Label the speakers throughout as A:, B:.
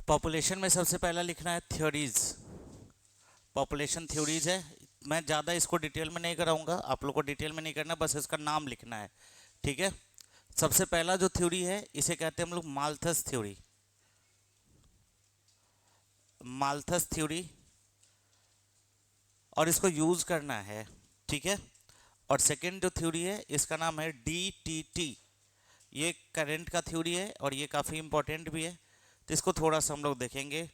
A: Population में सबसे पहला लिखना है थ्योरीज। पॉपुलेशन थ्योरीज है। मैं ज़्यादा इसको डिटेल में नहीं कराऊंगा, आप लोग को डिटेल में नहीं करना, बस इसका नाम लिखना है। ठीक है। सबसे पहला जो थ्योरी है इसे कहते हैं हम लोग माल्थस थ्योरी। माल्थस थ्योरी, और इसको यूज करना है। ठीक है। और सेकंड जो थ्योरी है इसका नाम है DTT। ये करंट का थ्योरी है और ये काफ़ी इंपॉर्टेंट भी है, तो इसको थोड़ा सा हम लोग देखेंगे।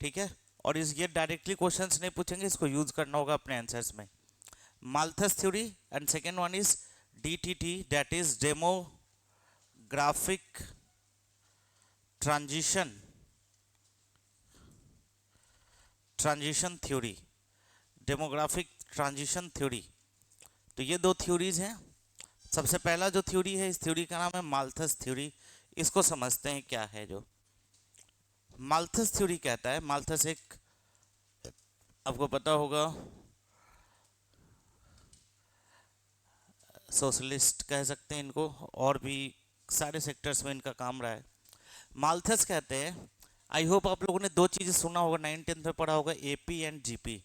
A: ठीक है। और इस ये डायरेक्टली क्वेश्चंस नहीं पूछेंगे, इसको यूज करना होगा अपने आंसर्स में। Malthus theory and second one is DTT, that is demographic transition transition theory. Demographic transition theory. तो ये दो थ्योरीज हैं। सबसे पहला जो थ्योरी है, इस थ्योरी का नाम है माल्थस थ्योरी। इसको समझते हैं क्या है जो माल्थस थ्योरी कहता है। माल्थस एक, आपको पता होगा, सोशलिस्ट कह सकते हैं इनको, और भी सारे सेक्टर्स में इनका काम रहा है। माल्थस कहते हैं, आई होप आप लोगों ने दो चीज़ें सुना होगा, 9th-10th में पढ़ा होगा, AP एंड GP।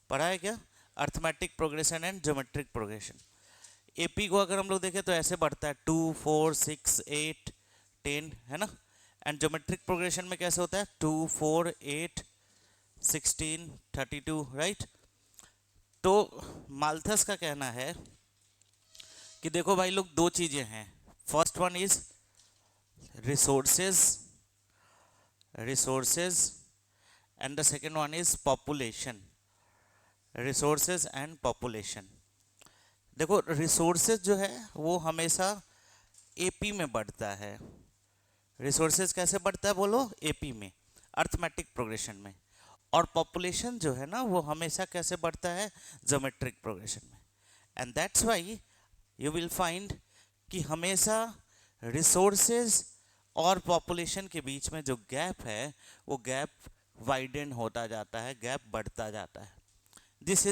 A: पढ़ा है क्या? Arithmetic progression and geometric progression. AP को अगर हम लोग देखें तो ऐसे बढ़ता है 2 4 6 8 10, है ना। एंड ज्योमेट्रिक प्रोग्रेशन में कैसे होता है 2 4 8 16 32, राइट। तो माल्थस का कहना है कि देखो भाई लोग, दो चीज़ें हैं। First one is resources resources and the second one is population. Resources and population. देखो रिसोर्सेज जो है वो हमेशा AP में बढ़ता है। रिसोर्सेज कैसे बढ़ता है बोलो? AP में, अर्थमेटिक प्रोग्रेशन में। और पॉपुलेशन जो है ना वो हमेशा कैसे बढ़ता है? ज्योमेट्रिक प्रोग्रेशन में। And that's why you will find कि हमेशा रिसोर्सेज और पॉपुलेशन के बीच में जो गैप है वो गैप वाइडन होता जाता है, गैप बढ़ता जाता है। This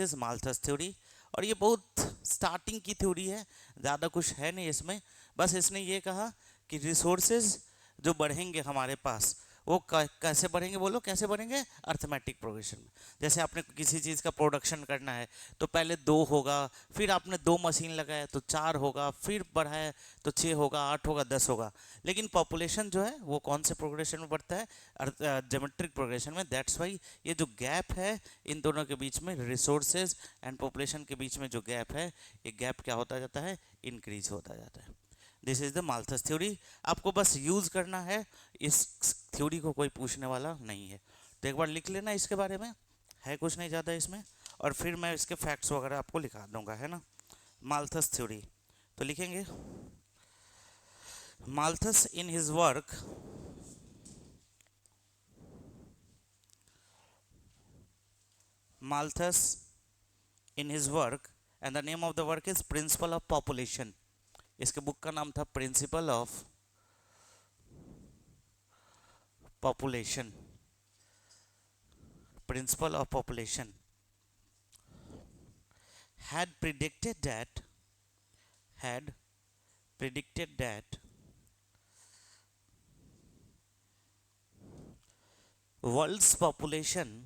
A: is Malthus theory. और ये बहुत स्टार्टिंग की थ्योरी है, ज़्यादा कुछ है नहीं इसमें। बस इसने ये कहा कि रिसोर्सेज जो बढ़ेंगे हमारे पास वो कैसे बढ़ेंगे बोलो? कैसे बढ़ेंगे? अर्थमेटिक प्रोग्रेशन में। जैसे आपने किसी चीज़ का प्रोडक्शन करना है तो पहले 2 होगा, फिर आपने 2 मशीन लगाया तो 4 होगा, फिर बढ़ाया तो 6 होगा, 8 होगा, 10 होगा। लेकिन पॉपुलेशन जो है वो कौन से प्रोग्रेशन में बढ़ता है? ज्योमेट्रिक प्रोग्रेशन में। दैट्स वाई ये जो गैप है इन दोनों के बीच में, रिसोर्सेज एंड पॉपुलेशन के बीच में जो गैप है, ये गैप क्या होता जाता है? इंक्रीज होता जाता है। This is the Malthus theory. आपको बस यूज करना है, इस थ्योरी को कोई पूछने वाला नहीं है। तो एक बार लिख लेना इसके बारे में, है कुछ नहीं ज़्यादा इसमें, और फिर मैं इसके फैक्ट्स वगैरह आपको लिखा दूंगा, है ना। माल्थस थ्योरी तो लिखेंगे। Malthus in his work Malthus in his work, and the name of the work is Principle of Population. इसके बुक का नाम था Principle of Population. Principle of Population had predicted that had predicted that world's population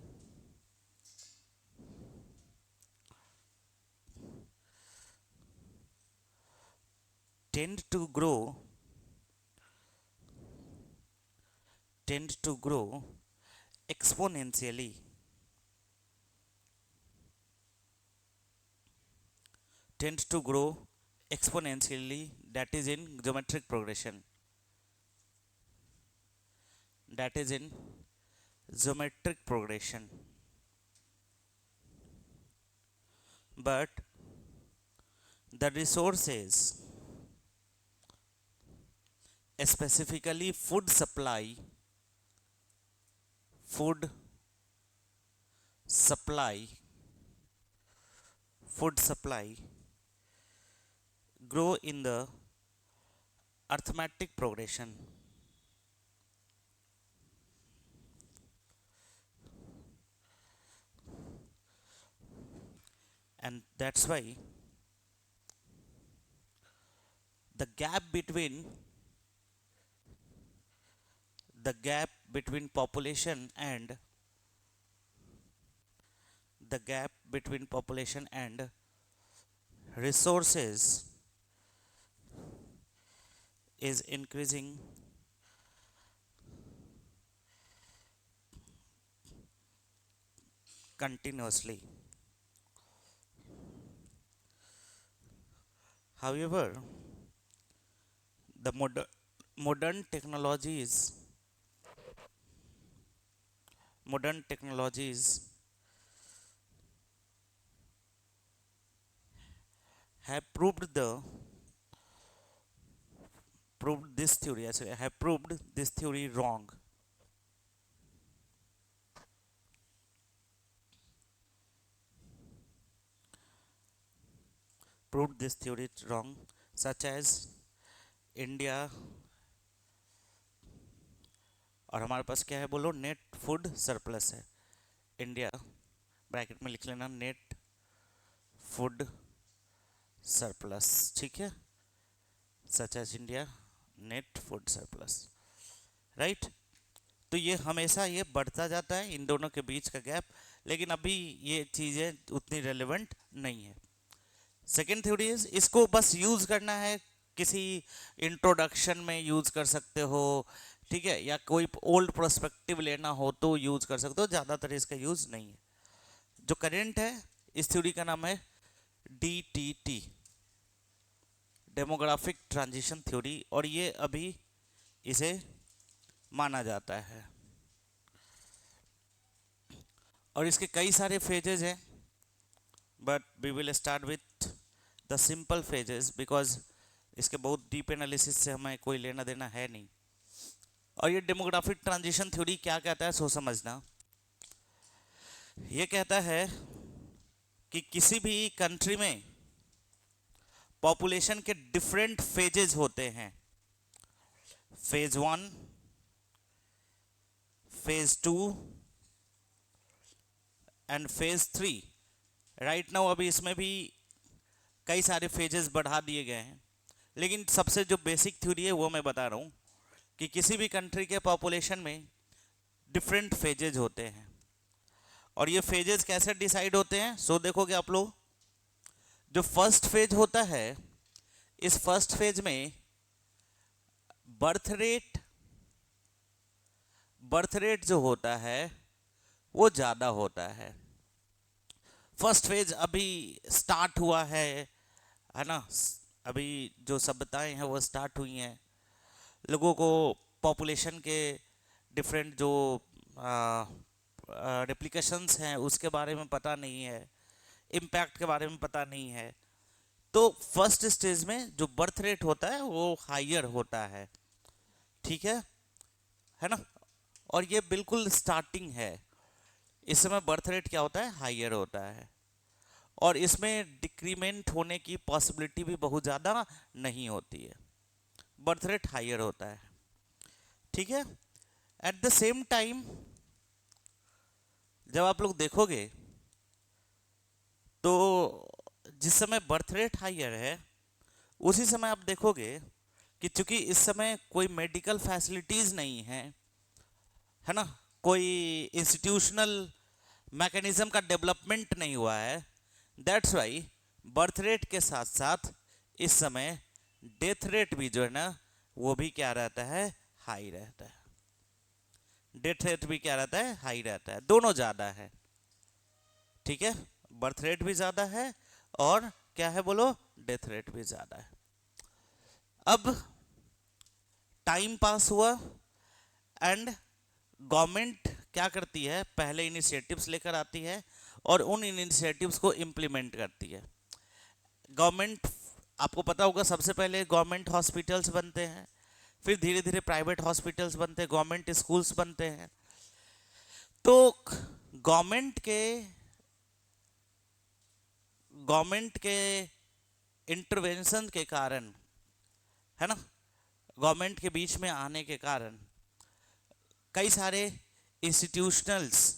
A: tend to grow exponentially that is in geometric progression, that is in geometric progression. But the resources, specifically food supply food supply grow in the arithmetic progression. And that's why the gap between between population and the gap between population and resources is increasing continuously. However, the modern technologies modern technologies have proved this theory actually have proved this theory wrong. Proved this theory wrong, such as India और हमारे पास क्या है बोलो, net food surplus है. India bracket में लिख लेना नेट फूड सरप्लस, ठीक है, such as India net food surplus, right. तो ये हमेशा ये बढ़ता जाता है इन दोनों के बीच का गैप, लेकिन अभी ये चीज़ें उतनी रेलेवेंट नहीं है. सेकेंड थ्योरी इज, इसको बस यूज़ करना है किसी इंट्रोडक्शन में यूज़ कर सकते हो, ठीक है, या कोई ओल्ड प्रोस्पेक्टिव लेना हो तो यूज़ कर सकते हो, ज़्यादातर इसका यूज़ नहीं है. जो करेंट है इस थ्योरी का नाम है DTT, डेमोग्राफिक ट्रांजिशन थ्योरी, और ये अभी इसे माना जाता है. और इसके कई सारे फेजेज हैं, but we will start with the simple phases because इसके बहुत डीप एनालिसिस से हमें कोई लेना देना है नहीं. और ये डेमोग्राफिक ट्रांजिशन थ्योरी क्या कहता है सो समझना. ये कहता है कि किसी भी कंट्री में पॉपुलेशन के डिफरेंट फेजेस होते हैं. Phase 1, phase 2 and phase 3. Right now अभी इसमें भी कई सारे फेजेस बढ़ा दिए गए हैं, लेकिन सबसे जो बेसिक थ्योरी है वो मैं बता रहा हूँ कि किसी भी कंट्री के पॉपुलेशन में डिफरेंट फेजेज होते हैं. और ये फेजेस कैसे डिसाइड होते हैं सो देखोगे आप लोग. जो फर्स्ट फेज होता है, इस फर्स्ट फेज में बर्थ रेट जो होता है वो ज़्यादा होता है. फर्स्ट फेज अभी स्टार्ट हुआ है ना, अभी जो सभ्यताएं हैं वो स्टार्ट हुई हैं. लोगों को पॉपुलेशन के डिफरेंट जो रेप्लिकेशंस हैं उसके बारे में पता नहीं है, इम्पैक्ट के बारे में पता नहीं है. तो फर्स्ट स्टेज में जो बर्थ रेट होता है वो हायर होता है, ठीक है ना. और ये बिल्कुल स्टार्टिंग है, इस समय बर्थ रेट क्या होता है, हायर होता है. और इसमें डिक्रीमेंट होने की पॉसिबिलिटी भी बहुत ज़्यादा नहीं होती है, बर्थ रेट हायर होता है, ठीक है. एट द सेम टाइम जब आप लोग देखोगे तो जिस समय बर्थ रेट हायर है उसी समय आप देखोगे कि चूंकि इस समय कोई मेडिकल फैसिलिटीज़ नहीं है ना, कोई इंस्टीट्यूशनल मैकेनिज्म का डेवलपमेंट नहीं हुआ है, दैट्स वाई बर्थ रेट के साथ साथ इस समय डेथ रेट भी जो है ना वो भी क्या रहता है, हाई रहता है. डेथ रेट भी क्या रहता है, हाई रहता है. दोनों ज़्यादा है, ठीक है, बर्थ रेट भी ज़्यादा है और क्या है बोलो, डेथ रेट भी ज़्यादा है. अब टाइम पास हुआ एंड गवर्नमेंट क्या करती है, पहले इनिशिएटिव्स लेकर आती है और उन इनिशिएटिव्स को इम्प्लीमेंट करती है. गवर्नमेंट, आपको पता होगा, सबसे पहले गवर्नमेंट हॉस्पिटल्स बनते हैं, फिर धीरे धीरे प्राइवेट हॉस्पिटल्स बनते हैं, गवर्नमेंट स्कूल्स बनते हैं. तो गवर्नमेंट के इंटरवेंशन के कारण, है ना, गवर्नमेंट के बीच में आने के कारण कई सारे इंस्टीट्यूशनल्स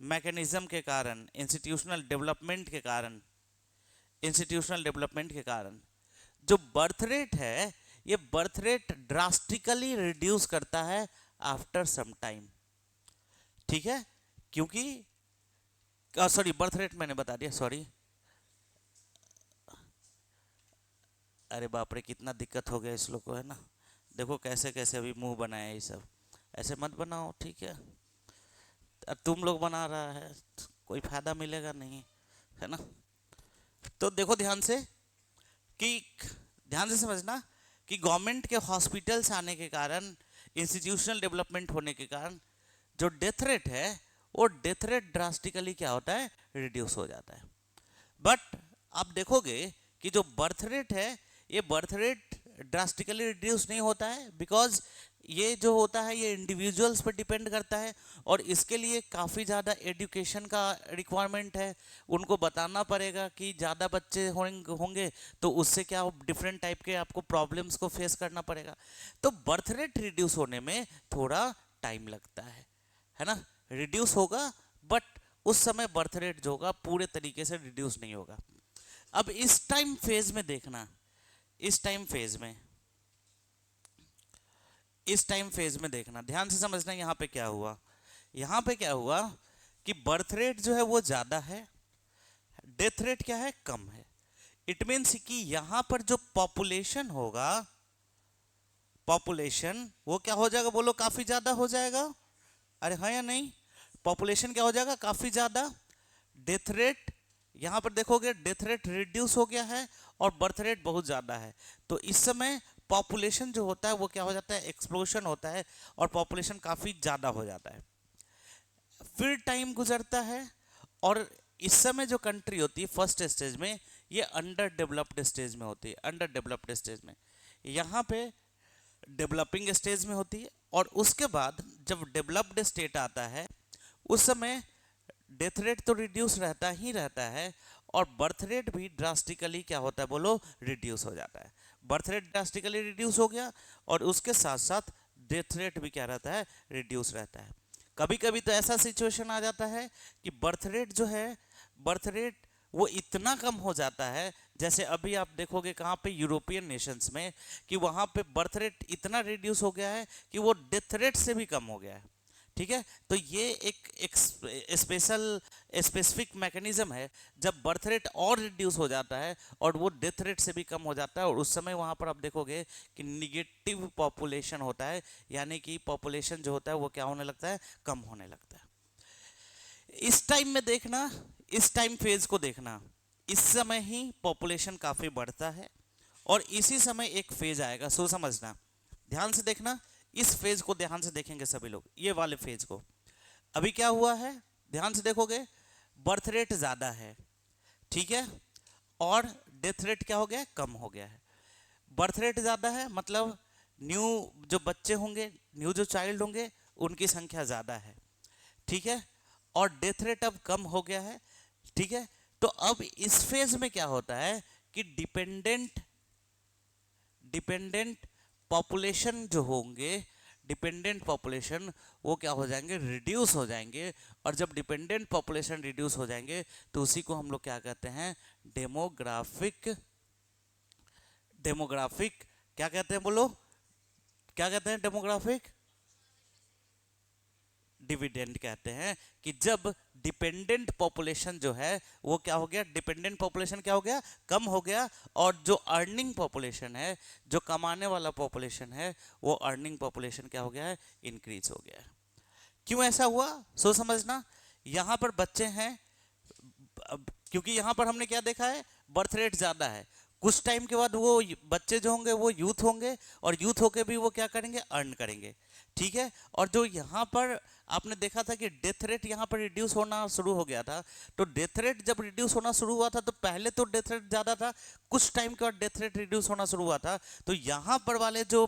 A: मैकेनिज्म के कारण, इंस्टीट्यूशनल डेवलपमेंट के कारण जो बर्थ रेट है, ये बर्थ रेट ड्रास्टिकली रिड्यूस करता है आफ्टर सम टाइम, ठीक है, क्योंकि सॉरी बर्थ रेट मैंने बता दिया, सॉरी, अरे बाप रे कितना दिक्कत हो गया इस लोग को, है ना, देखो कैसे कैसे अभी मुंह बनाया ये सब, ऐसे मत बनाओ, ठीक है, अब तुम लोग बना रहा है तो कोई फायदा मिलेगा नहीं, है ना। तो देखो ध्यान से कि ध्यान से समझना कि गवर्नमेंट के हॉस्पिटल्स आने के कारण, इंस्टीट्यूशनल डेवलपमेंट होने के कारण जो डेथ रेट है वो डेथ रेट ड्रास्टिकली क्या होता है, रिड्यूस हो जाता है। बट आप देखोगे कि जो बर्थ रेट है ये बर्थ रेट ड्रास्टिकली रिड्यूस नहीं होता है, बिकॉज ये जो होता है ये इंडिविजुअल्स पर डिपेंड करता है और इसके लिए काफ़ी ज़्यादा एजुकेशन का रिक्वायरमेंट है। उनको बताना पड़ेगा कि ज़्यादा बच्चे होंगे तो उससे क्या डिफरेंट टाइप के आपको प्रॉब्लम्स को फेस करना पड़ेगा। तो बर्थ रेट रिड्यूस होने में थोड़ा टाइम लगता है ना, रिड्यूस होगा बट उस समय बर्थ रेट जो होगा पूरे तरीके से रिड्यूस नहीं होगा। अब इस टाइम फेज में देखना, इस टाइम फेज में देखना, ध्यान से समझना यहाँ पे क्या हुआ, यहाँ पे क्या हुआ कि बर्थ रेट जो है वो ज्यादा है, डेथ रेट क्या है, कम है। इट मीन्स कि यहाँ पर जो पॉपुलेशन होगा, पॉपुलेशन वो क्या हो जाएगा, बोलो काफी ज्यादा हो जाएगा, अरे हाँ या नहीं, पॉपुलेशन क्या हो जाएगा, काफी ज्यादा। डेथ रेट यहां पर देखोगे डेथ रेट रिड्यूस हो गया है और बर्थ रेट बहुत ज्यादा है, तो इस समय पॉपुलेशन जो होता है वो क्या हो जाता है, एक्सप्लोशन होता है और पॉपुलेशन काफी ज्यादा हो जाता है। फिर टाइम गुजरता है और इस समय जो कंट्री होती है फर्स्ट स्टेज में ये अंडर डेवलप्ड स्टेज में होती है, अंडर डेवलप्ड स्टेज में, यहाँ पे डेवलपिंग स्टेज में होती है और उसके बाद जब डेवलप्ड स्टेट आता है उस समय डेथ रेट तो रिड्यूस रहता ही रहता है और बर्थ रेट भी ड्रास्टिकली क्या होता है, बोलो रिड्यूस हो जाता है। बर्थ रेट ड्रास्टिकली रिड्यूस हो गया और उसके साथ साथ डेथ रेट भी क्या रहता है, रिड्यूस रहता है। कभी कभी तो ऐसा सिचुएशन आ जाता है कि बर्थ रेट जो है, बर्थ रेट वो इतना कम हो जाता है, जैसे अभी आप देखोगे कहाँ पे, यूरोपियन नेशंस में, कि वहाँ पे बर्थ रेट इतना रिड्यूस हो गया है कि वो डेथ रेट से भी कम हो गया है, ठीक है। तो ये एक स्पेसिफिक मैकेनिज्म है जब बर्थ रेट और रिड्यूस हो जाता है और वो डेथ रेट से भी कम हो जाता है और उस समय वहाँ पर आप देखोगे कि निगेटिव पॉपुलेशन होता है, यानी कि पॉपुलेशन जो होता है वो क्या होने लगता है, कम होने लगता है। इस टाइम में देखना, इस टाइम फेज को देखना, इस समय ही पॉपुलेशन काफी बढ़ता है और इसी समय एक फेज आएगा, सो समझना, ध्यान से देखना, इस फेज को ध्यान से देखेंगे सभी लोग, ये वाले फेज को। अभी क्या हुआ है, ध्यान से देखोगे, बर्थ रेट ज्यादा है, ठीक है, और डेथ रेट क्या हो गया, कम हो गया है। बर्थ रेट ज्यादा है मतलब न्यू जो बच्चे होंगे, न्यू जो चाइल्ड होंगे उनकी संख्या ज्यादा है, ठीक है, और डेथ रेट अब कम हो गया है, ठीक है। तो अब इस फेज में क्या होता है कि डिपेंडेंट पॉपुलेशन जो होंगे, डिपेंडेंट पॉपुलेशन वो क्या हो जाएंगे, रिड्यूस हो जाएंगे, और जब डिपेंडेंट पॉपुलेशन रिड्यूस हो जाएंगे तो उसी को हम लोग क्या कहते हैं, डेमोग्राफिक क्या कहते हैं, बोलो क्या कहते हैं, डेमोग्राफिक डिविडेंड कहते हैं। कि जब डिपेंडेंट पॉपुलेशन जो है वो क्या हो गया, डिपेंडेंट पॉपुलेशन क्या हो गया, कम हो गया, और जो अर्निंग पॉपुलेशन है, जो कमाने वाला पॉपुलेशन है, वो अर्निंग पॉपुलेशन क्या हो गया है, इंक्रीज हो गया है। क्यों ऐसा हुआ, सो समझना, यहां पर बच्चे हैं, क्योंकि यहां पर हमने क्या देखा है, बर्थ रेट ज्यादा है, कुछ टाइम के बाद वो बच्चे जो होंगे वो यूथ होंगे और यूथ होके भी वो क्या करेंगे, अर्न करेंगे, ठीक है। और जो यहाँ पर आपने देखा था कि डेथ रेट यहाँ पर रिड्यूस होना शुरू हो गया था, तो डेथ रेट जब रिड्यूस होना शुरू हुआ था तो पहले तो डेथ रेट ज़्यादा था, कुछ टाइम के बाद डेथ रेट रिड्यूस होना शुरू हुआ था, तो यहाँ पर वाले जो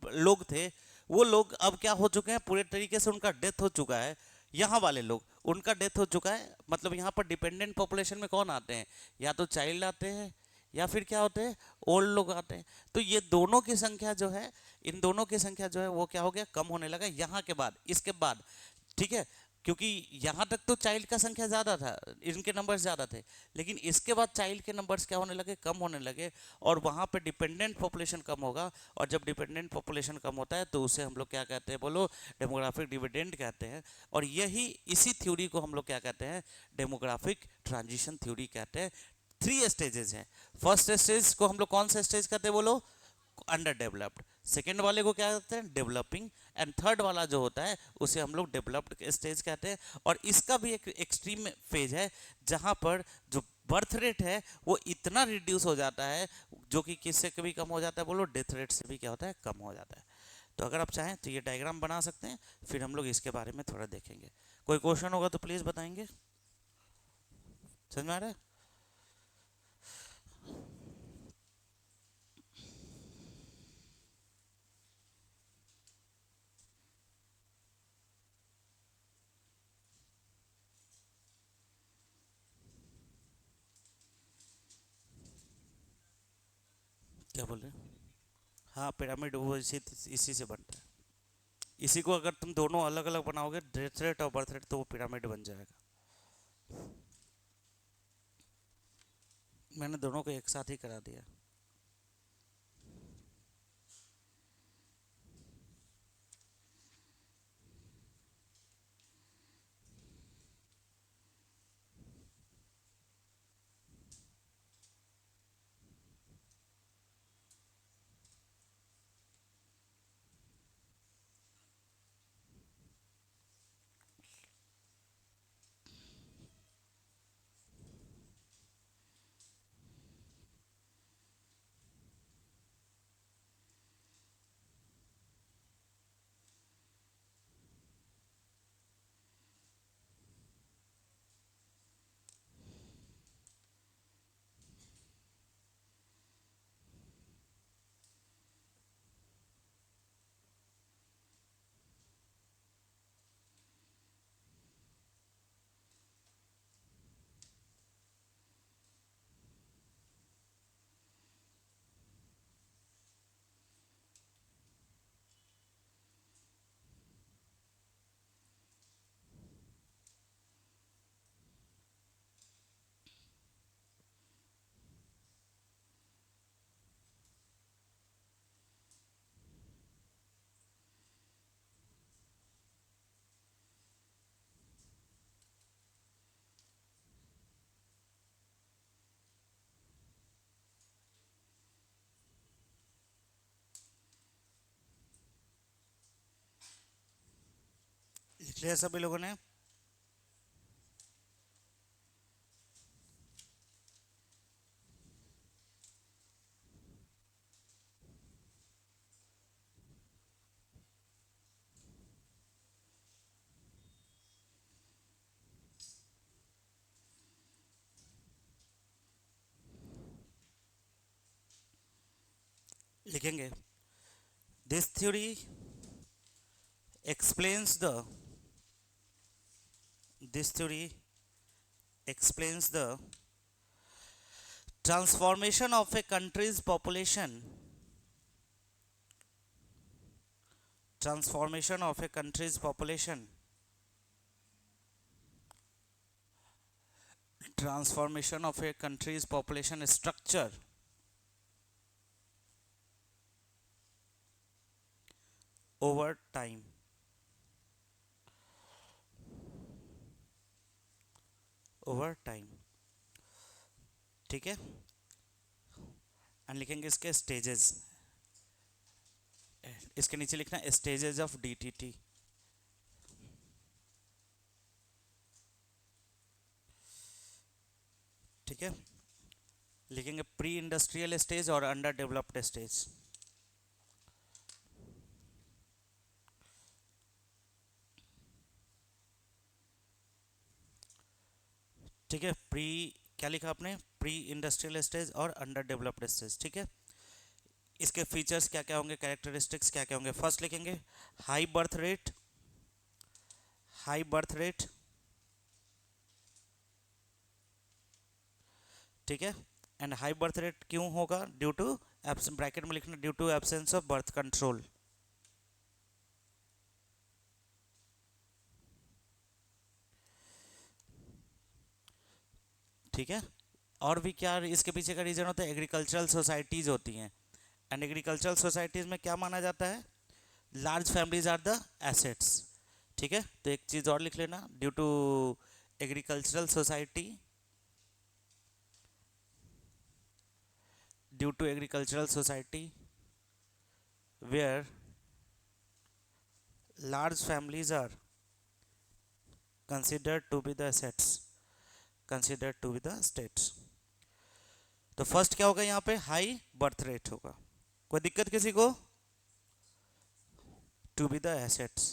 A: लोग थे वो लोग अब क्या हो चुके हैं, पूरे तरीके से उनका डेथ हो चुका है। यहाँ वाले लोग उनका डेथ हो चुका है, मतलब यहाँ पर डिपेंडेंट पॉपुलेशन में कौन आते हैं, या तो चाइल्ड आते हैं या फिर क्या होते हैं, ओल्ड लोग आते हैं। तो ये दोनों की संख्या जो है, इन दोनों की संख्या जो है वो क्या हो गया, कम होने लगा यहाँ के बाद, इसके बाद, ठीक है। क्योंकि यहाँ तक तो चाइल्ड का संख्या ज़्यादा था, इनके नंबर्स ज़्यादा थे, लेकिन इसके बाद चाइल्ड के नंबर्स क्या होने लगे, कम होने लगे, और वहाँ पे डिपेंडेंट पॉपुलेशन कम होगा, और जब डिपेंडेंट पॉपुलेशन कम होता है तो उसे हम लोग क्या कहते हैं, बोलो, डेमोग्राफिक डिविडेंड कहते हैं। और यही इसी थ्योरी को हम लोग क्या कहते हैं, डेमोग्राफिक ट्रांजिशन थ्योरी कहते हैं। 3 स्टेजेस हैं। फर्स्ट स्टेज को हम लोग कौन सा स्टेज कहते हैं, बोलो, अंडर डेवलप्ड। सेकेंड वाले को क्या कहते हैं, डेवलपिंग। एंड थर्ड वाला जो होता है उसे हम लोग डेवलप्ड स्टेज कहते हैं। और इसका भी एक एक्सट्रीम फेज है जहां पर जो बर्थ रेट है वो इतना रिड्यूस हो जाता है, जो कि किससे कभी कम हो जाता है, बोलो, डेथ रेट से भी क्या होता है, कम हो जाता है। तो अगर आप चाहें तो ये डायग्राम बना सकते हैं, फिर हम लोग इसके बारे में थोड़ा देखेंगे। कोई क्वेश्चन होगा तो प्लीज बताएंगे। समझ में आ रहा है? क्या बोल रहे हैं? हाँ, पिरामिड वो इसी से बनता है। इसी को अगर तुम दोनों अलग अलग बनाओगे, डेथ रेट और बर्थ रेट, तो वो पिरामिड बन जाएगा। मैंने दोनों को एक साथ ही करा दिया। लिख लिया सभी लोगों ने? लिखेंगे, this theory explains the this theory explains the transformation of a country's population, transformation of a country's population, transformation of a country's population structure over time, over time। ठीक है, एंड लिखेंगे इसके स्टेजेस, इसके नीचे लिखना स्टेजेस ऑफ डीटीटी। ठीक है, लिखेंगे प्री इंडस्ट्रियल स्टेज और अंडर डेवलप्ड स्टेज। ठीक है, प्री, क्या लिखा आपने, प्री इंडस्ट्रियल स्टेज और अंडर डेवलप्ड स्टेज। ठीक है, इसके फीचर्स क्या क्या होंगे, कैरेक्टरिस्टिक्स क्या क्या होंगे। फर्स्ट लिखेंगे high birth rate, high birth rate. ठीक है, एंड हाई बर्थ रेट क्यों होगा, ड्यू टू ब्रैकेट में लिखना, due to absence of birth control. ठीक है। और भी क्या इसके पीछे का रीज़न होता है, एग्रीकल्चरल सोसाइटीज़ होती हैं, एंड एग्रीकल्चरल सोसाइटीज़ में क्या माना जाता है, large families are the assets. ठीक है, तो एक चीज़ और लिख लेना, due to agricultural society, due to agricultural society where large families are considered to be the assets, considered to be the states। तो फर्स्ट क्या होगा यहाँ पे, हाई बर्थ रेट होगा। कोई दिक्कत किसी को, टू बी द एसेट्स,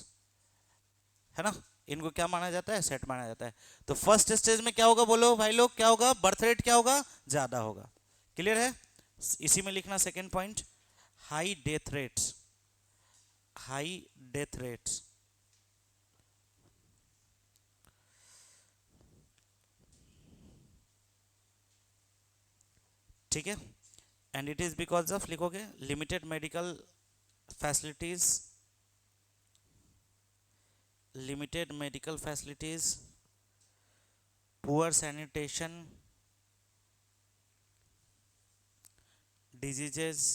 A: है ना, इनको क्या माना जाता है, एसेट माना जाता है। तो फर्स्ट स्टेज में क्या होगा, बोलो भाई लोग, क्या होगा, बर्थ रेट क्या होगा, ज्यादा होगा। क्लियर है, इसी में लिखना second point, high death rates, high death rates. ठीक है, and it is because of, लिखोगे, limited medical facilities, limited medical facilities, poor sanitation, diseases,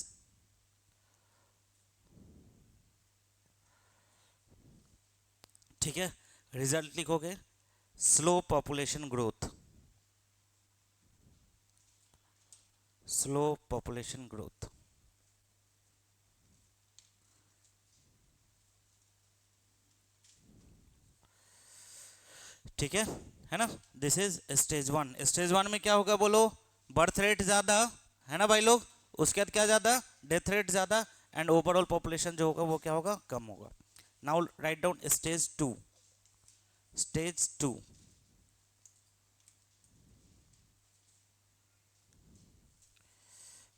A: ठीक है। रिजल्ट लिखोगे, slow population growth, slow population growth. ठीक है ना, this is stage one. Stage one में क्या होगा, बोलो, बर्थ रेट ज्यादा, है ना भाई लोग, उसके बाद क्या ज्यादा, डेथ रेट ज्यादा, एंड ओवरऑल पॉपुलेशन जो होगा वो क्या होगा, कम होगा। Now write down stage two, stage two,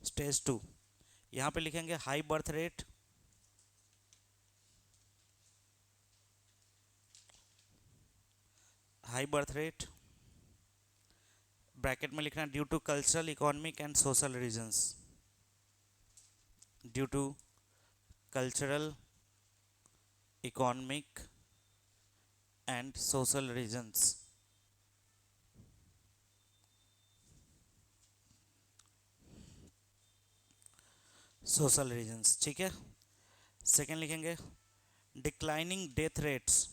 A: stage two, यहां पे लिखेंगे high birth rate, high birth rate, bracket में लिखना due to cultural, economic and social reasons, due to cultural, economic and social reasons. Social reasons, ठीक है। Second लिखेंगे declining death rates,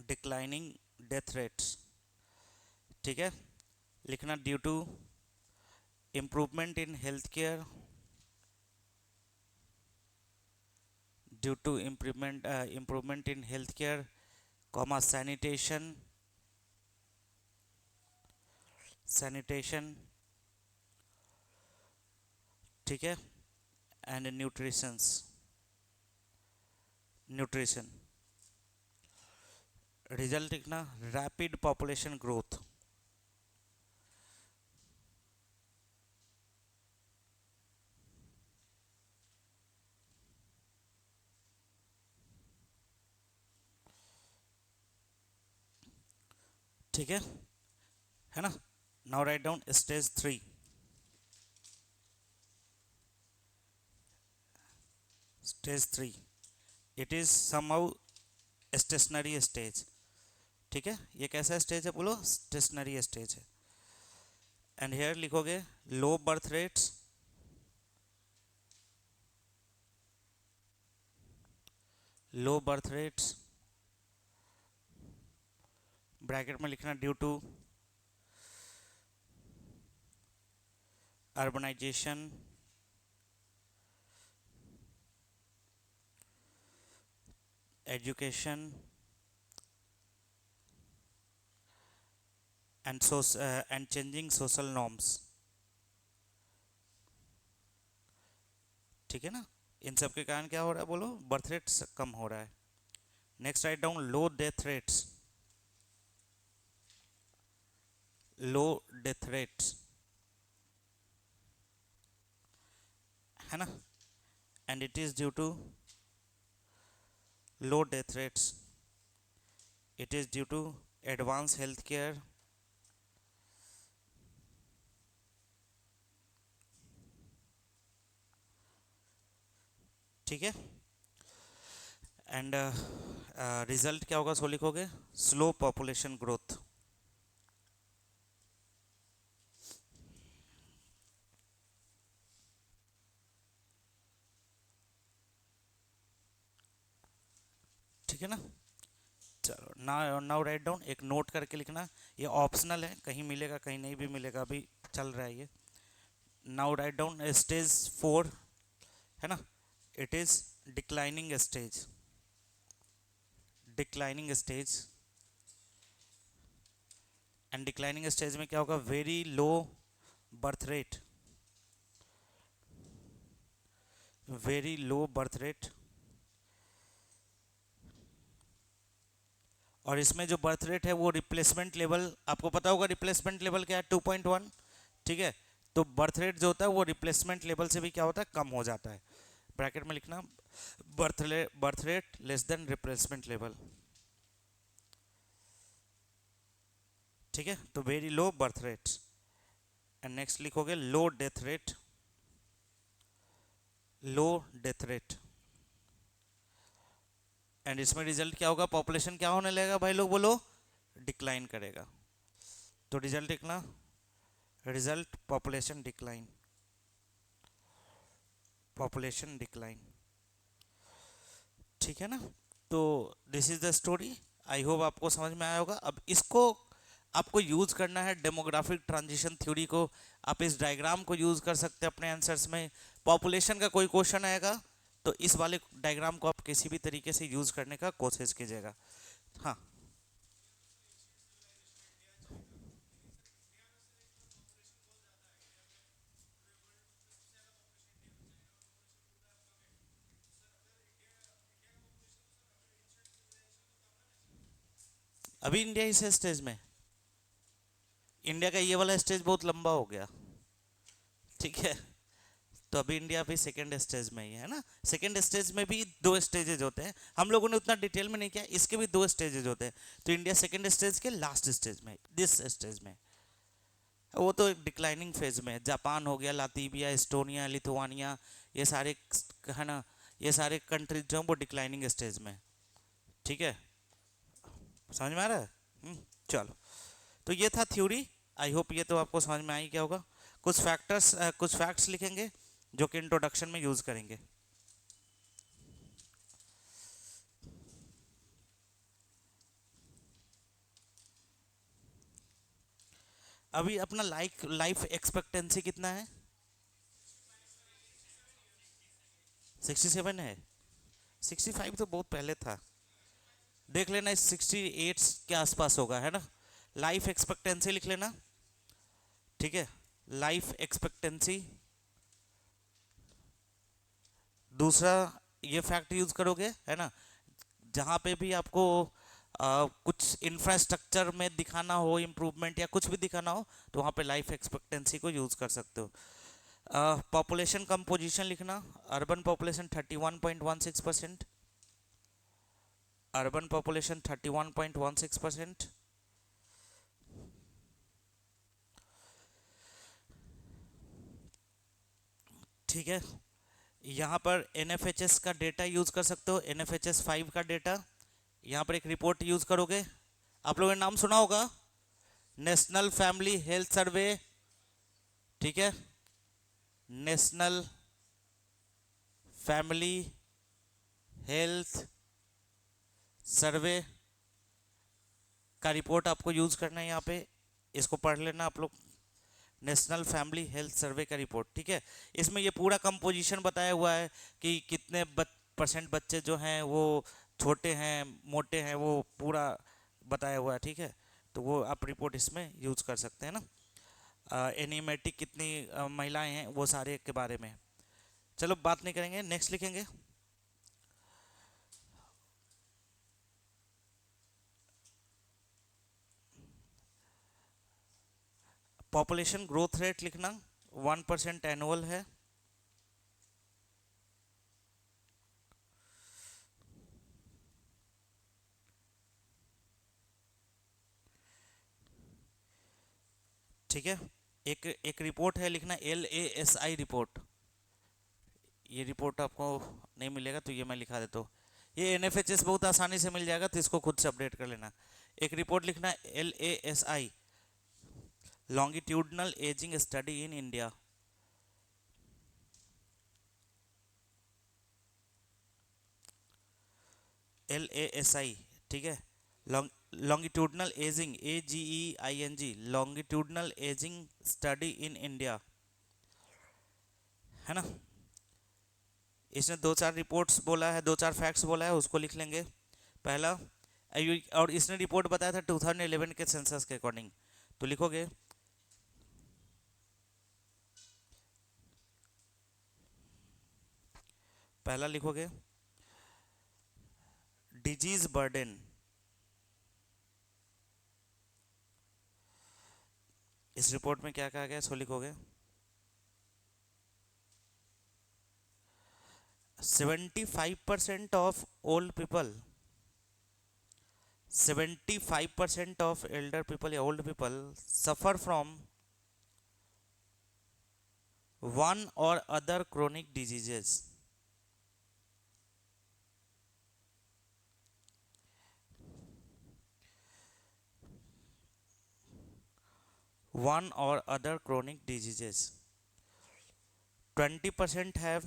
A: declining death rates, ठीक है। लिखना due to improvement in health care, due to improvement in health care, comma sanitation, sanitation, ठीक है, and nutritions, nutrition. Result लिखना rapid population growth, ठीक है ना। Now write down stage three, stage three, it is somehow stationary stage, ठीक है। ये कैसा स्टेज है, बोलो, स्टेशनरी स्टेज है। एंड हेयर लिखोगे low birth rates, low birth rates, bracket में लिखना due to urbanisation, education and changing social norms, ठीक है ना। इन सब के कारण क्या हो रहा है, बोलो, बर्थ रेट कम हो रहा है। Next write down low death rates, low death rates, है ना, and it is due to low death rates, it is due to advance health care, ठीक है, एंड रिजल्ट क्या होगा, सो लिखोगे स्लो पॉपुलेशन ग्रोथ। ठीक है ना। चलो नाउ राइट डाउन, एक नोट करके लिखना, ये ऑप्शनल है, कहीं मिलेगा कहीं नहीं भी मिलेगा, अभी चल रहा है ये। नाउ राइट डाउन स्टेज 4 है ना, it is declining stage. Declining stage, and declining stage में क्या होगा, very low birth rate, very low birth rate. और इसमें जो बर्थ रेट है वो रिप्लेसमेंट लेवल, आपको पता होगा रिप्लेसमेंट लेवल क्या है, 2.1। ठीक है, तो बर्थ रेट जो होता है वो रिप्लेसमेंट लेवल से भी क्या होता है, कम हो जाता है। ब्रैकेट में लिखना birth rate less than replacement level. ठीक है, तो very low birth rate, and next लिखोगे low death rate, low death rate. And इसमें रिजल्ट क्या होगा, पॉपुलेशन क्या होने लगेगा भाई लोग बोलो, डिक्लाइन करेगा। तो रिजल्ट लिखना, result population decline, population decline. ठीक है ना। तो this is the story, I hope आपको समझ में आया होगा। अब इसको आपको यूज करना है डेमोग्राफिक ट्रांजिशन थ्योरी को, आप इस डायग्राम को यूज कर सकते हैं अपने आंसर्स में। पॉपुलेशन का कोई क्वेश्चन आएगा तो इस वाले डायग्राम को आप किसी भी तरीके से यूज करने का कोशिश कीजिएगा। हाँ, अभी इंडिया इस स्टेज में, इंडिया का ये वाला स्टेज बहुत लंबा हो गया। ठीक है, तो अभी इंडिया भी सेकेंड स्टेज में ही है ना। सेकेंड स्टेज में भी दो स्टेजेज होते हैं, हम लोगों ने उतना डिटेल में नहीं किया, इसके भी दो स्टेजेज होते हैं। तो इंडिया सेकेंड स्टेज के लास्ट स्टेज में, दिस स्टेज में, वो तो डिक्लाइनिंग फेज में है। जापान हो गया, लातीविया, एस्टोनिया, लिथुआनिया, ये सारे है ना, ये सारे कंट्रीज जो हैं वो डिक्लाइनिंग स्टेज में। ठीक है, समझ में आ रहा है। चलो, तो ये था थ्योरी, आई होप ये तो आपको समझ में आ ही गया होगा। कुछ फैक्टर्स, कुछ फैक्ट्स लिखेंगे जो कि इंट्रोडक्शन में यूज करेंगे। अभी अपना लाइफ एक्सपेक्टेंसी कितना है, 67 है। 65 तो बहुत पहले था, देख लेना, इस 68 के आसपास होगा है ना। लाइफ एक्सपेक्टेंसी लिख लेना। ठीक है, लाइफ एक्सपेक्टेंसी। दूसरा ये फैक्ट यूज करोगे है ना, जहाँ पे भी आपको कुछ इंफ्रास्ट्रक्चर में दिखाना हो इम्प्रूवमेंट या कुछ भी दिखाना हो, तो वहाँ पे लाइफ एक्सपेक्टेंसी को यूज कर सकते हो। पॉपुलेशन कंपोजिशन लिखना, अर्बन पॉपुलेशन 31.16%, अर्बन पॉपुलेशन 31.16%। ठीक है, यहाँ पर NFHS का डेटा यूज कर सकते हो, NFHS 5 का डेटा। यहाँ पर एक रिपोर्ट यूज करोगे, आप लोगों ने नाम सुना होगा, नेशनल फैमिली हेल्थ सर्वे। ठीक है, नेशनल फैमिली हेल्थ सर्वे का रिपोर्ट आपको यूज करना है यहाँ पे, इसको पढ़ लेना आप लोग, नेशनल फैमिली हेल्थ सर्वे का रिपोर्ट। ठीक है, इसमें ये पूरा कंपोजिशन बताया हुआ है कि कितने परसेंट बच्चे जो हैं वो छोटे हैं, मोटे हैं, वो पूरा बताया हुआ है। ठीक है, तो वो आप रिपोर्ट इसमें यूज कर सकते हैं ना। एनिमेटिक कितनी महिलाएं हैं, वो सारे के बारे में। चलो बात नहीं करेंगे, नेक्स्ट लिखेंगे। पॉपुलेशन ग्रोथ रेट लिखना, 1% एनुअल है। ठीक है, एक एक रिपोर्ट है लिखना, LASI रिपोर्ट। ये रिपोर्ट आपको नहीं मिलेगा तो ये मैं लिखा देता हूँ, ये एनएफएचएस बहुत आसानी से मिल जाएगा, तो इसको खुद से अपडेट कर लेना। एक रिपोर्ट लिखना, LASI longitudinal ageing study in India. LASI, ठीक है, longitudinal ageing, AGEING, longitudinal ageing study in India, है ना। इसने 2-4 रिपोर्ट्स बोला है, 2-4 फैक्ट्स बोला है, उसको लिख लेंगे। पहला, और इसने रिपोर्ट बताया था 2011 के सेंसस के अकॉर्डिंग, तो लिखोगे पहला लिखोगे डिजीज बर्डन, इस रिपोर्ट में क्या कहा गया सो लिखोगे 75% of old people, 75% of elder people या old people suffer from one or other chronic diseases, one or other chronic diseases. 20% have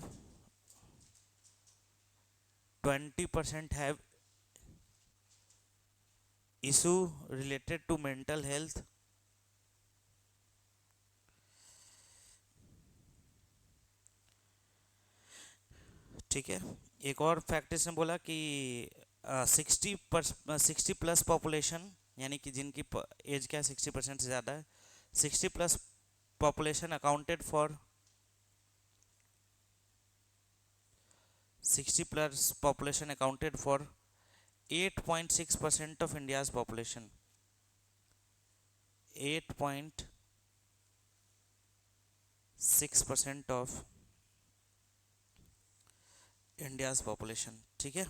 A: 20% have issue related to mental health. ठीक है, एक और फैक्ट इसने बोला कि 60 प्लस पॉपुलेशन, यानी कि जिनकी एज क्या है 60% से ज़्यादा है, 60 plus population accounted for 60 plus population accounted for 8.6% of India's population, 8.6% of India's population. ठीक है,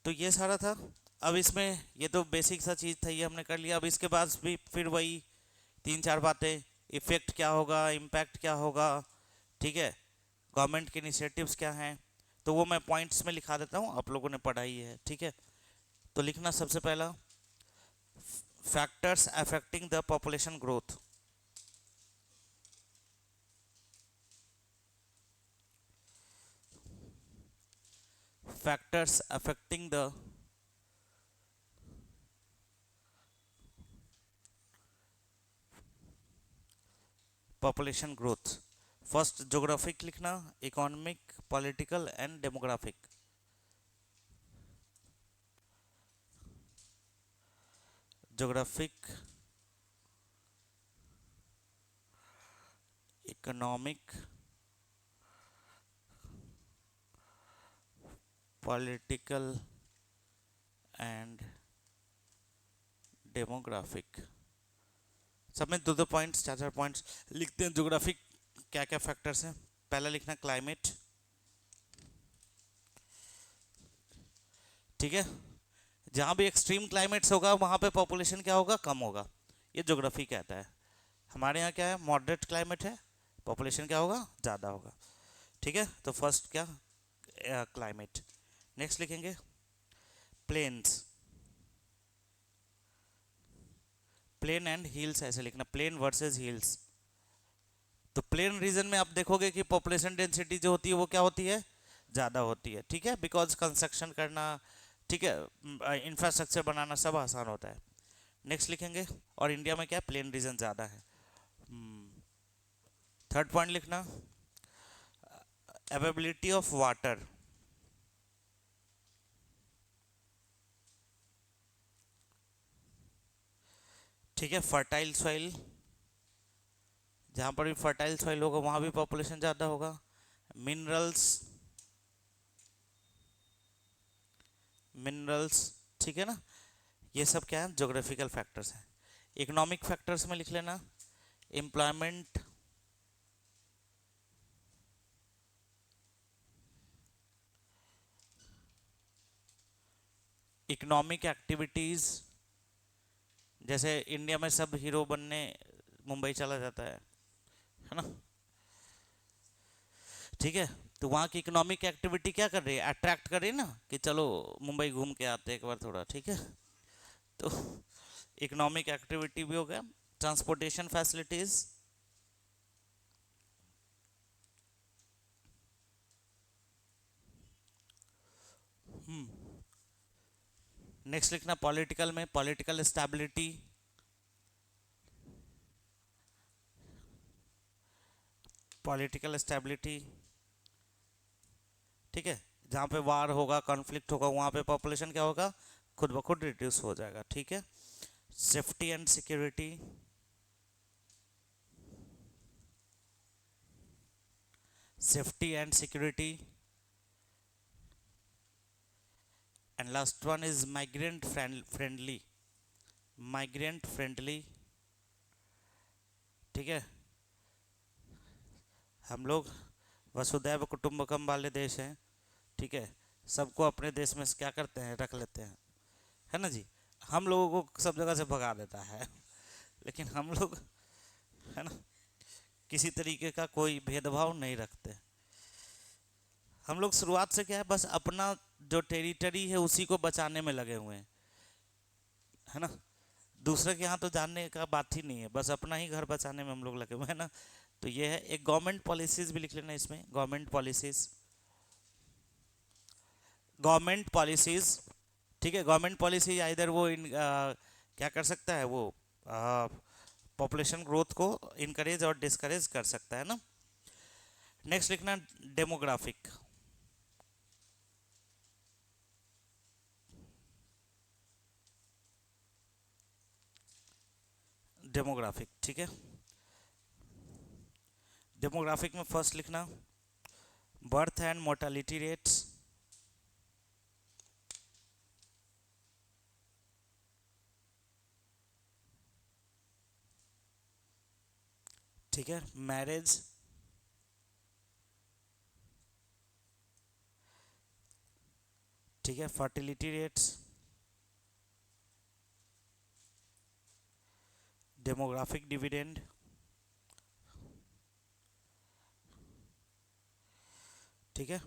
A: तो ये सारा था। अब इसमें ये तो बेसिक सा चीज़ था, ये हमने कर लिया। अब इसके बाद भी फिर वही 3-4 बातें, इफ़ेक्ट क्या होगा, इम्पैक्ट क्या होगा, ठीक है, गवर्नमेंट के इनिशिएटिव्स क्या हैं, तो वो मैं पॉइंट्स में लिखा देता हूँ, आप लोगों ने पढ़ा ही है। ठीक है, तो लिखना सबसे पहला, factors affecting the population growth, factors affecting the population growth. First geographic लिखना, economic, political and demographic. Geographic, economic, political and demographic, सब में 2-2 पॉइंट्स, 4-4 पॉइंट्स लिखते हैं। ज्योग्राफिक क्या क्या फैक्टर्स हैं, पहला लिखना क्लाइमेट, ठीक है, जहाँ भी एक्सट्रीम क्लाइमेट्स होगा वहाँ पे पॉपुलेशन क्या होगा, कम होगा, ये ज्योग्राफी कहता है। हमारे यहाँ क्या है, मॉडरेट क्लाइमेट है, पॉपुलेशन क्या होगा, ज़्यादा होगा। ठीक है, तो फर्स्ट क्या, क्लाइमेट। नेक्स्ट लिखेंगे प्लेन्स, प्लेन एंड हिल्स, ऐसे लिखना, प्लेन वर्सेस हिल्स। तो प्लेन रीजन में आप देखोगे कि पॉपुलेशन डेंसिटी जो होती है वो क्या होती है, ज़्यादा होती है। ठीक है, बिकॉज कंस्ट्रक्शन करना, ठीक है, इंफ्रास्ट्रक्चर बनाना सब आसान होता है। नेक्स्ट लिखेंगे, और इंडिया में क्या है, प्लेन रीजन ज़्यादा है। थर्ड पॉइंट लिखना, अवेलेबिलिटी ऑफ वाटर, ठीक है, फर्टाइल सॉइल, जहाँ पर भी फर्टाइल सॉइल होगा वहाँ भी पॉपुलेशन ज़्यादा होगा। मिनरल्स, मिनरल्स, ठीक है ना, ये सब क्या है, ज्योग्राफिकल फैक्टर्स हैं। इकोनॉमिक फैक्टर्स में लिख लेना, एम्प्लॉयमेंट, इकोनॉमिक एक्टिविटीज़, जैसे इंडिया में सब हीरो बनने मुंबई चला जाता है ना, ठीक है, तो वहाँ की इकोनॉमिक एक्टिविटी क्या कर रही है, अट्रैक्ट कर रही है ना, कि चलो मुंबई घूम के आते हैं एक बार थोड़ा, ठीक है। तो इकोनॉमिक एक्टिविटी भी हो गया। ट्रांसपोर्टेशन फैसिलिटीज, नेक्स्ट लिखना पॉलिटिकल में, पॉलिटिकल स्टेबिलिटी, पॉलिटिकल स्टेबिलिटी, ठीक है। जहाँ पे वार होगा, कॉन्फ्लिक्ट होगा, वहाँ पे पॉपुलेशन क्या होगा, खुद ब खुद रिड्यूस हो जाएगा, ठीक है। Safety and security, safety and security, and last one is migrant friendly, migrant friendly, ठीक है। हम लोग वसुधैव कुटुंबकम वाले देश हैं, ठीक है। सबको अपने देश में क्या करते हैं, रख लेते हैं, है ना जी। हम लोगों को सब जगह से भगा देता है लेकिन हम लोग, है ना, किसी तरीके का कोई भेदभाव नहीं रखते। हम लोग शुरुआत से क्या है, बस अपना जो टेरिटरी है उसी को बचाने में लगे हुए हैं, है ना। दूसरे के यहाँ तो जानने का बात ही नहीं है, बस अपना ही घर बचाने में हम लोग लगे हुए हैं ना। तो ये है एक गवर्नमेंट पॉलिसीज भी लिख लेना इसमें, गवर्नमेंट पॉलिसीज, गवर्नमेंट पॉलिसीज, ठीक है। गवर्नमेंट पॉलिसी इधर वो क्या कर सकता है, वो पॉपुलेशन ग्रोथ को इनकरेज और डिस्करेज कर सकता है ना। नेक्स्ट लिखना डेमोग्राफिक, डेमोग्राफिक, ठीक है। डेमोग्राफिक में फर्स्ट लिखना बर्थ एंड मोर्टालिटी रेट्स, ठीक है। मैरिज, ठीक है। फर्टिलिटी रेट्स, डेमोग्राफिक डिविडेंड, ठीक है।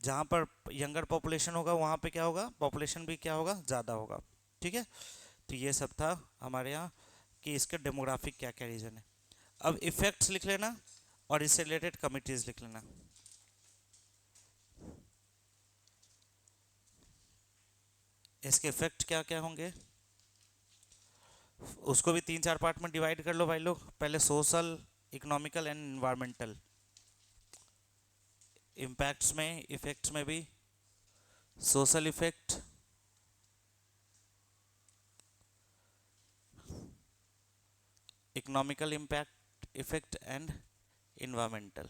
A: जहाँ पर यंगर पॉपुलेशन होगा वहाँ पे क्या होगा, पॉपुलेशन भी क्या होगा, ज़्यादा होगा, ठीक है। तो ये सब था हमारे यहाँ कि इसके डेमोग्राफिक क्या क्या रीजन है। अब इफेक्ट्स लिख लेना और इससे रिलेटेड कमिटीज लिख लेना। इसके इफेक्ट क्या क्या होंगे, उसको भी 3-4 पार्ट में डिवाइड कर लो भाई लोग। पहले social, economical and environmental. Impacts में, इफेक्ट्स में भी social effect, economical impact effect and environmental,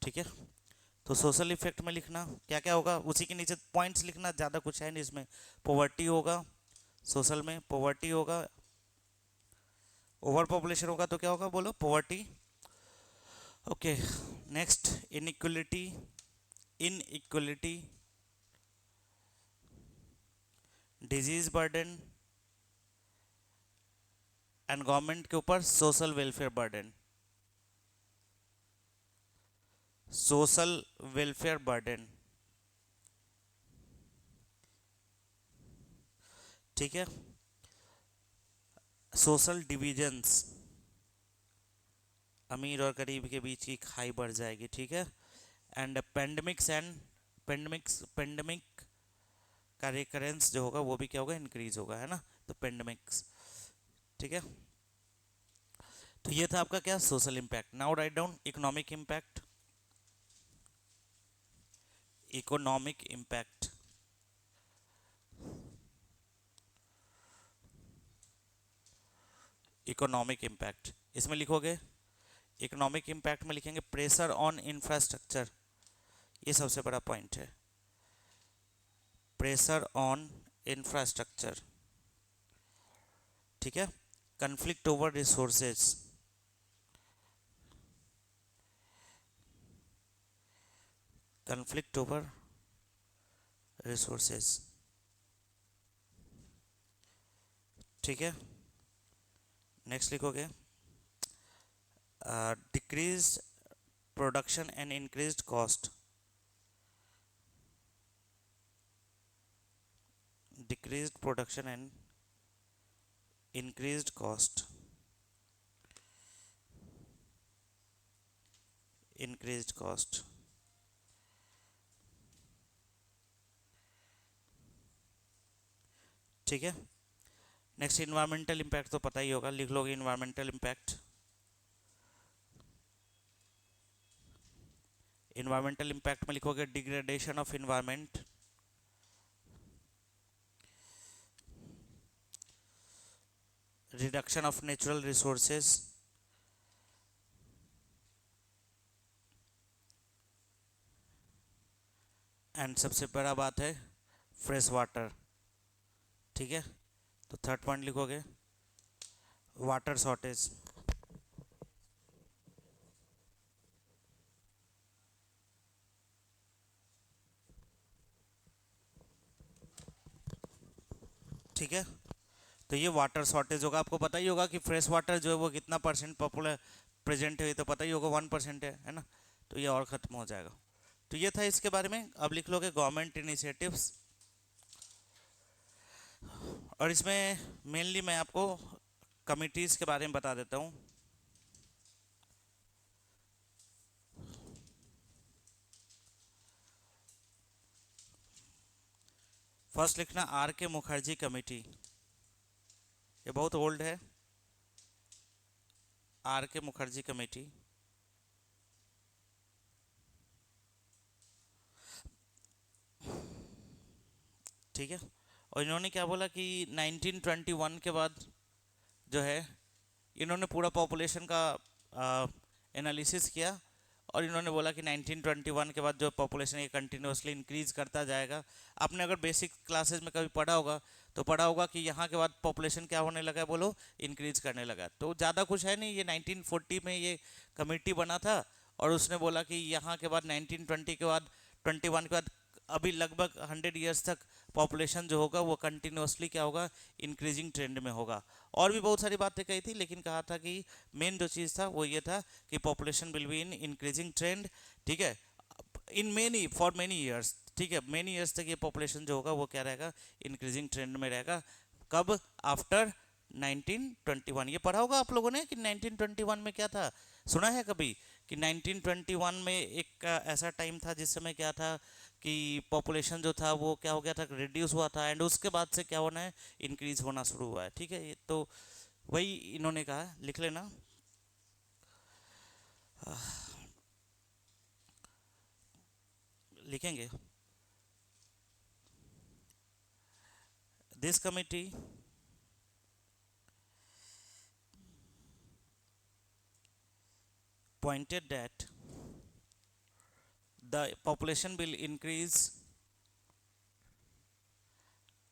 A: ठीक है। तो सोशल इफेक्ट में लिखना क्या क्या होगा, उसी के नीचे पॉइंट्स लिखना, ज़्यादा कुछ है नहीं इसमें। पॉवर्टी होगा, सोशल में पॉवर्टी होगा, ओवर पॉपुलेशन होगा तो क्या होगा, बोलो, poverty, okay. Next inequality, inequality, disease burden, and government के ऊपर social welfare burden, social welfare burden, ठीक है। सोशल डिविजन्स, अमीर और गरीब के बीच की खाई बढ़ जाएगी, ठीक है। एंड पेंडेमिक्स एंड पेंडेमिक का रिकरेंस जो होगा वो भी क्या होगा, इंक्रीज होगा, है ना। तो पेंडेमिक्स, ठीक है। तो ये था आपका क्या, social impact. Now write down economic impact, economic impact, economic impact इसमें लिखोगे, इकोनॉमिक इम्पैक्ट में लिखेंगे प्रेशर ऑन इंफ्रास्ट्रक्चर, ये सबसे बड़ा पॉइंट है, प्रेशर ऑन इंफ्रास्ट्रक्चर, ठीक है। Conflict over resources, conflict over resources, ठीक है। नेक्स्ट लिखोगे decrease production and increased cost, decreased production and increased cost, increased cost. ठीक है। नेक्स्ट इन्वायरमेंटल इम्पैक्ट तो पता ही होगा, लिख लोगे इन्वायरमेंटल इम्पैक्ट। इन्वायरमेंटल इम्पैक्ट में लिखोगे degradation of environment, reduction of natural resources, and सबसे बड़ा बात है फ्रेश वाटर। ठीक है, तो थर्ड पॉइंट लिखोगे वाटर शॉर्टेज। ठीक है, तो ये वाटर शॉर्टेज होगा। आपको पता ही होगा कि फ्रेश वाटर जो है वो कितना परसेंट पॉपुलर प्रेजेंट है, तो पता ही होगा 1% है ना, तो ये और ख़त्म हो जाएगा। तो ये था इसके बारे में। अब लिख लोगे गवर्नमेंट इनिशिएटिव्स, और इसमें मेनली मैं आपको कमिटीज़ के बारे में बता देता हूँ। फर्स्ट लिखना आर के मुखर्जी कमेटी, ये बहुत ओल्ड है, आर के मुखर्जी कमेटी। ठीक है, और इन्होंने क्या बोला कि 1921 के बाद जो है इन्होंने पूरा पॉपुलेशन का एनालिसिस किया, और इन्होंने बोला कि 1921 के बाद जो पॉपुलेशन ये कंटिन्यूसली इंक्रीज करता जाएगा। आपने अगर बेसिक क्लासेस में कभी पढ़ा होगा तो पढ़ा होगा कि यहाँ के बाद पॉपुलेशन क्या होने लगा है, बोलो इंक्रीज करने लगा। तो ज़्यादा कुछ है नहीं, ये 1940 में ये कमेटी बना था, और उसने बोला कि यहाँ के बाद 1920 के बाद 21 के बाद अभी लगभग 100 ईयर्स तक पॉपुलेशन जो होगा वो कंटिन्यूसली क्या होगा, इंक्रीजिंग ट्रेंड में होगा। और भी बहुत सारी बातें कही थी, लेकिन कहा था कि मेन जो चीज़ था वो ये था कि population will be in increasing trend. ठीक है, in many for many years. ठीक है, मेनी ईयर्स तक ये पॉपुलेशन जो होगा वो क्या रहेगा, इंक्रीजिंग ट्रेंड में रहेगा। कब? आफ्टर 1921। ये पढ़ा होगा आप लोगों ने कि 1921 में क्या था, सुना है कभी कि 1921 में एक ऐसा टाइम था जिस समय क्या था कि पॉपुलेशन जो था वो क्या हो गया था, रिड्यूस हुआ था, एंड उसके बाद से क्या होना है, इंक्रीज होना शुरू हुआ है। ठीक है, ये तो वही इन्होंने कहा, लिख लेना। लिखेंगे this committee pointed that the population will increase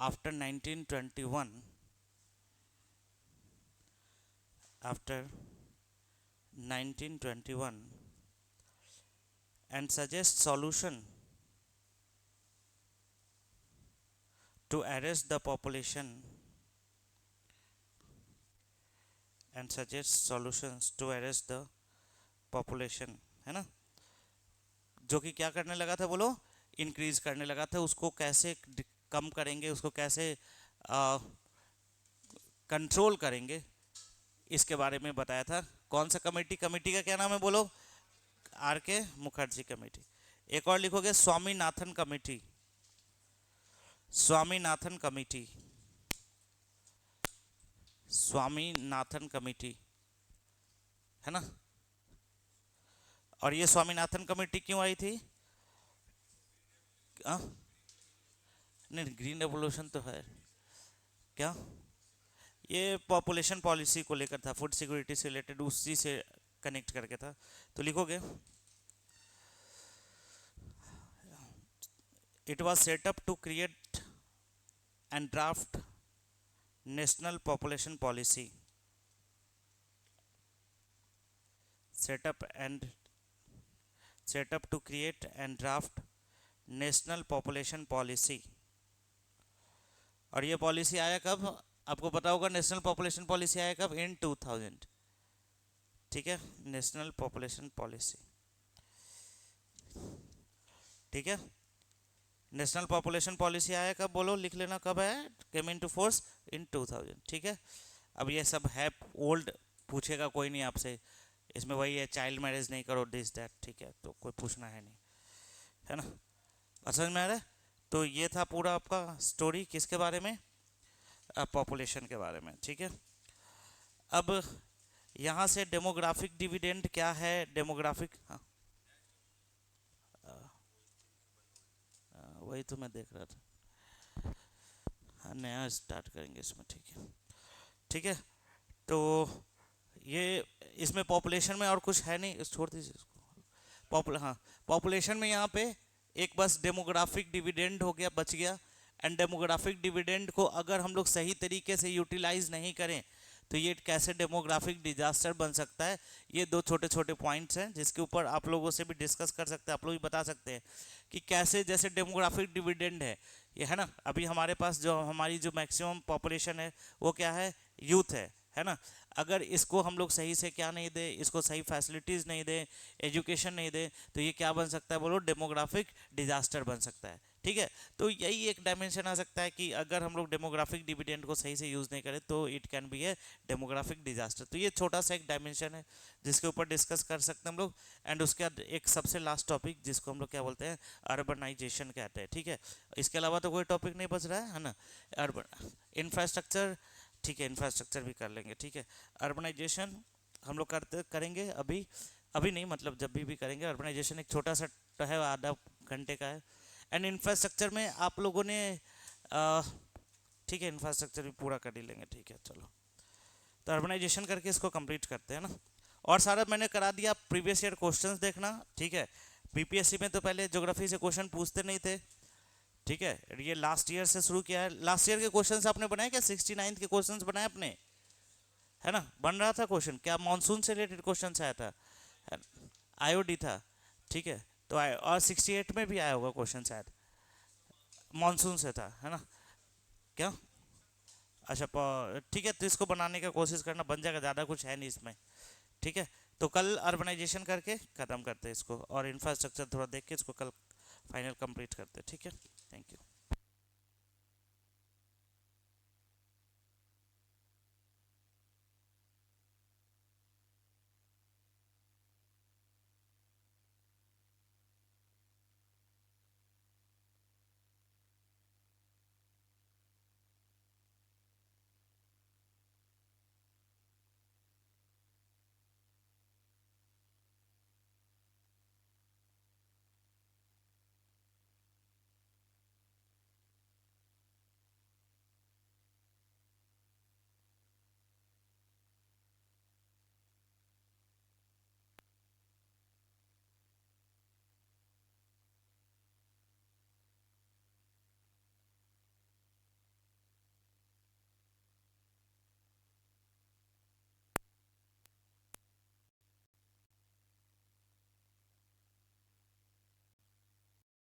A: after 1921, after 1921, and suggest solution to arrest the population, and suggest solutions to arrest the population, है ना, जो कि क्या करने लगा था, बोलो इंक्रीज करने लगा था। उसको कैसे कम करेंगे, उसको कैसे कंट्रोल करेंगे, इसके बारे में बताया था। कौन सा कमेटी, कमेटी का क्या नाम है, बोलो आर के मुखर्जी कमेटी। एक और लिखोगे Swaminathan committee, Swaminathan committee, Swaminathan committee, है ना। और ये स्वामीनाथन कमेटी क्यों आई थी? आ? नहीं, ग्रीन रेवोल्यूशन तो है क्या, ये पॉपुलेशन पॉलिसी को लेकर था, फूड सिक्योरिटी से रिलेटेड, उसी से कनेक्ट करके था। तो लिखोगे it was set up to create and draft national population policy, set up to create and draft national population policy. और ये पॉलिसी आया कब, आपको पता होगा, नेशनल पॉपुलेशन पॉलिसी आया कब, इन 2000। ठीक है, नेशनल पॉपुलेशन पॉलिसी, ठीक है। नेशनल पॉपुलेशन पॉलिसी आया कब, बोलो, लिख लेना कब आया, केम इन टू फोर्स इन 2000, ठीक है। अब ये सब है ओल्ड, पूछेगा कोई नहीं आपसे, इसमें वही है चाइल्ड मैरिज नहीं करो, दिस दैट, ठीक है, तो कोई पूछना है नहीं, है ना। और समझ में आ रहा है। तो ये था पूरा आपका स्टोरी किसके बारे में, पॉपुलेशन के बारे में, ठीक है। अब यहाँ से डेमोग्राफिक डिविडेंड क्या है, डेमोग्राफिक, हाँ वही तो मैं देख रहा था, हाँ नया स्टार्ट करेंगे इसमें, ठीक है, ठीक है। तो ये इसमें पॉपुलेशन में और कुछ है नहीं, छोड़ दीजिए इसको। हाँ, पॉपुलेशन में यहाँ पे एक बस डेमोग्राफिक डिविडेंड हो गया, बच गया। एंड डेमोग्राफिक डिविडेंड को अगर हम लोग सही तरीके से यूटिलाइज नहीं करें तो ये कैसे डेमोग्राफिक डिजास्टर बन सकता है। ये दो छोटे छोटे पॉइंट्स हैं जिसके ऊपर आप लोगों से भी डिस्कस कर सकते हैं, आप लोग भी बता सकते हैं कि कैसे, जैसे डेमोग्राफिक डिविडेंड है ये, है ना। अभी हमारे पास जो हमारी जो मैक्सिमम पॉपुलेशन है वो क्या है, यूथ है ना। अगर इसको हम लोग सही से क्या नहीं दे, इसको सही फैसिलिटीज़ नहीं दे, एजुकेशन नहीं दे, तो ये क्या बन सकता है, बोलो, डेमोग्राफिक डिजास्टर बन सकता है, ठीक है। तो यही एक डायमेंशन आ सकता है कि अगर हम लोग डेमोग्राफिक डिविडेंड को सही से यूज़ नहीं करें तो it can be A demographic disaster. तो ये छोटा सा एक डायमेंशन है जिसके ऊपर डिस्कस कर सकते हैं हम लोग। एंड उसके बाद एक सबसे लास्ट टॉपिक जिसको हम लोग क्या बोलते हैं, अर्बनाइजेशन कहते हैं, ठीक है। इसके अलावा तो कोई टॉपिक नहीं बच रहा है ना। अर्बन इंफ्रास्ट्रक्चर, ठीक है, इंफ्रास्ट्रक्चर भी कर लेंगे, ठीक है। अर्बनाइजेशन हम लोग करेंगे अभी, अभी नहीं मतलब जब भी करेंगे। अर्बनाइजेशन एक छोटा सा है, आधा घंटे का है। एंड इंफ्रास्ट्रक्चर में आप लोगों ने ठीक है, इंफ्रास्ट्रक्चर भी पूरा कर ही लेंगे, ठीक है, चलो। तो अर्बनाइजेशन करके इसको कंप्लीट करते हैं ना। और सारा मैंने करा दिया, प्रीवियस ईयर क्वेश्चंस देखना, ठीक है। बीपीएससी में तो पहले ज्योग्राफी से क्वेश्चन पूछते नहीं थे, ठीक है। ये लास्ट ईयर से शुरू किया है। लास्ट ईयर के क्वेश्चंस आपने बनाए क्या, 69 के क्वेश्चंस बनाए अपने, है ना। बन रहा था क्वेश्चन, क्या मानसून से रिलेटेड क्वेश्चन आया था, आईओडी था, ठीक है। तो और 68 में भी आया होगा क्वेश्चन शायद, मानसून से था, है ना। क्या, अच्छा ठीक है, तो इसको बनाने का कोशिश करना, बन जाएगा, ज़्यादा कुछ है नहीं इसमें, ठीक है। तो कल अर्बनाइजेशन करके ख़त्म करते हैं इसको, और इंफ्रास्ट्रक्चर थोड़ा देख के इसको कल फाइनल कंप्लीट करते हैं, ठीक है। Thank you.